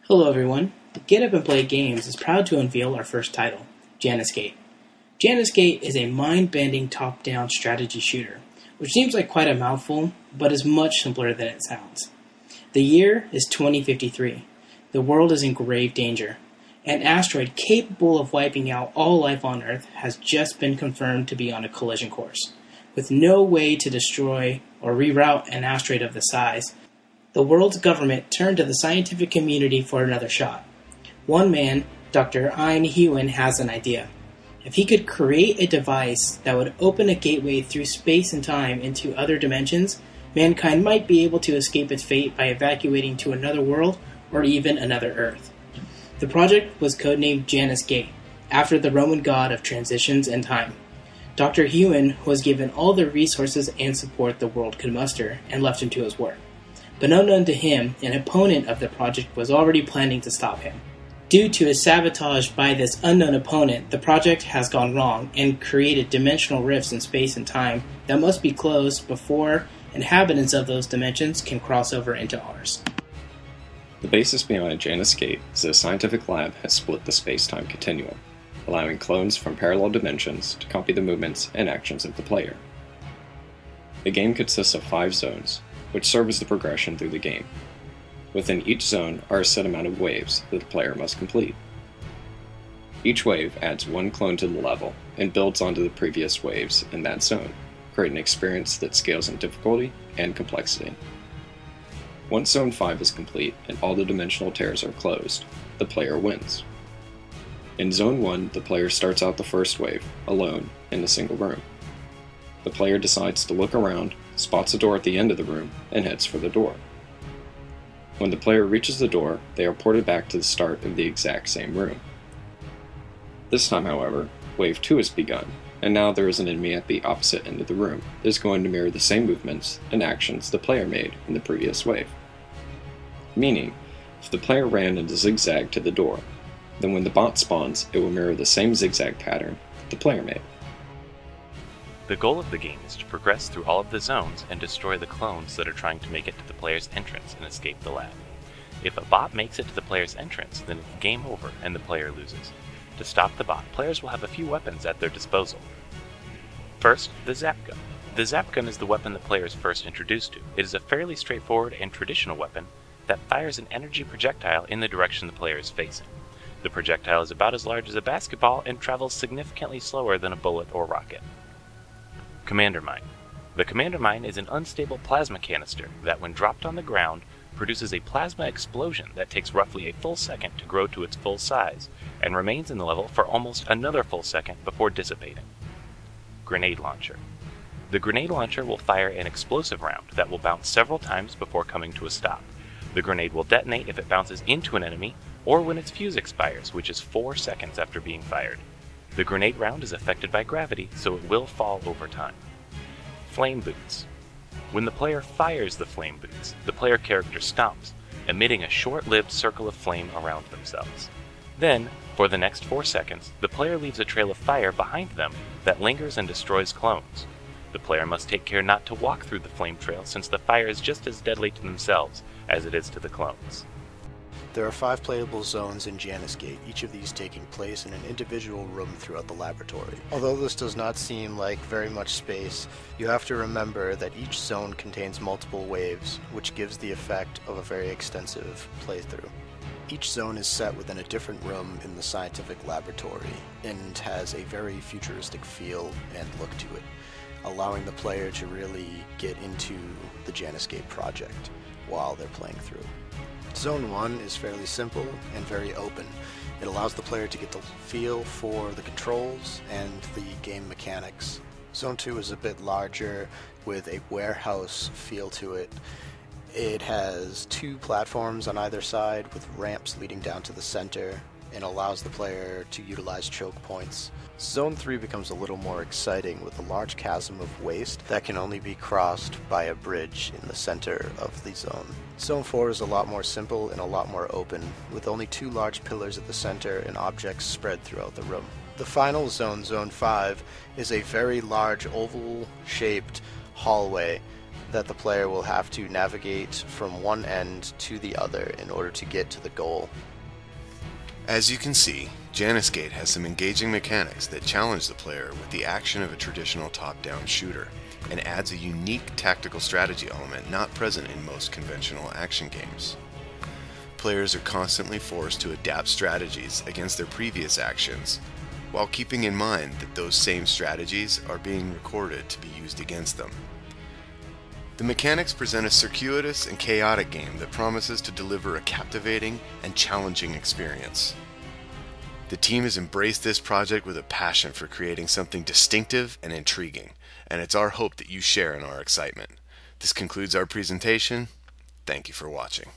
Hello everyone, Get Up and Play Games is proud to unveil our first title, Janus Gate. Janus Gate is a mind-bending top-down strategy shooter, which seems like quite a mouthful, but is much simpler than it sounds. The year is 2053. The world is in grave danger. An asteroid capable of wiping out all life on Earth has just been confirmed to be on a collision course. With no way to destroy or reroute an asteroid of this size, the world's government turned to the scientific community for another shot. One man, Dr. Ein Hewen, has an idea. If he could create a device that would open a gateway through space and time into other dimensions, mankind might be able to escape its fate by evacuating to another world or even another Earth. The project was codenamed Janus Gate, after the Roman god of transitions and time. Dr. Hewen was given all the resources and support the world could muster and left him to his work. But unknown to him, an opponent of the project was already planning to stop him. Due to a sabotage by this unknown opponent, the project has gone wrong and created dimensional rifts in space and time that must be closed before inhabitants of those dimensions can cross over into ours. The basis behind Janus Gate is that a scientific lab has split the space-time continuum, allowing clones from parallel dimensions to copy the movements and actions of the player. The game consists of 5 zones, which serve as the progression through the game. Within each zone are a set amount of waves that the player must complete. Each wave adds 1 clone to the level and builds onto the previous waves in that zone, creating an experience that scales in difficulty and complexity. Once Zone 5 is complete and all the dimensional tears are closed, the player wins. In Zone 1, the player starts out the first wave, alone, in a single room. The player decides to look around, spots a door at the end of the room, and heads for the door. When the player reaches the door, they are ported back to the start of the exact same room. This time, however, Wave 2 has begun, and now there is an enemy at the opposite end of the room that is going to mirror the same movements and actions the player made in the previous wave. Meaning, if the player ran in a zigzag to the door, then when the bot spawns, it will mirror the same zigzag pattern that the player made. The goal of the game is to progress through all of the zones and destroy the clones that are trying to make it to the player's entrance and escape the lab. If a bot makes it to the player's entrance, then it's game over and the player loses. To stop the bot, players will have a few weapons at their disposal. First, the Zap Gun. The Zap Gun is the weapon the player is first introduced to. It is a fairly straightforward and traditional weapon that fires an energy projectile in the direction the player is facing. The projectile is about as large as a basketball and travels significantly slower than a bullet or rocket. Commander Mine. The Commander Mine is an unstable plasma canister that, when dropped on the ground, produces a plasma explosion that takes roughly a full second to grow to its full size, and remains in the level for almost another full second before dissipating. Grenade Launcher. The grenade launcher will fire an explosive round that will bounce several times before coming to a stop. The grenade will detonate if it bounces into an enemy, or when its fuse expires, which is 4 seconds after being fired. The grenade round is affected by gravity, so it will fall over time. Flame Boots. When the player fires the flame boots, the player character stomps, emitting a short-lived circle of flame around themselves. Then, for the next 4 seconds, the player leaves a trail of fire behind them that lingers and destroys clones. The player must take care not to walk through the flame trail, since the fire is just as deadly to themselves as it is to the clones. There are 5 playable zones in Janus Gate, each of these taking place in an individual room throughout the laboratory. Although this does not seem like very much space, you have to remember that each zone contains multiple waves, which gives the effect of a very extensive playthrough. Each zone is set within a different room in the scientific laboratory, and has a very futuristic feel and look to it, allowing the player to really get into the Janus Gate project while they're playing through. Zone 1 is fairly simple and very open. It allows the player to get the feel for the controls and the game mechanics. Zone 2 is a bit larger with a warehouse feel to it. It has 2 platforms on either side with ramps leading down to the center, and allows the player to utilize choke points. Zone 3 becomes a little more exciting with a large chasm of waste that can only be crossed by a bridge in the center of the zone. Zone 4 is a lot more simple and a lot more open, with only 2 large pillars at the center and objects spread throughout the room. The final zone, Zone 5, is a very large oval-shaped hallway that the player will have to navigate from one end to the other in order to get to the goal. As you can see, Janus Gate has some engaging mechanics that challenge the player with the action of a traditional top-down shooter, and adds a unique tactical strategy element not present in most conventional action games. Players are constantly forced to adapt strategies against their previous actions, while keeping in mind that those same strategies are being recorded to be used against them. The mechanics present a circuitous and chaotic game that promises to deliver a captivating and challenging experience. The team has embraced this project with a passion for creating something distinctive and intriguing, and it's our hope that you share in our excitement. This concludes our presentation. Thank you for watching.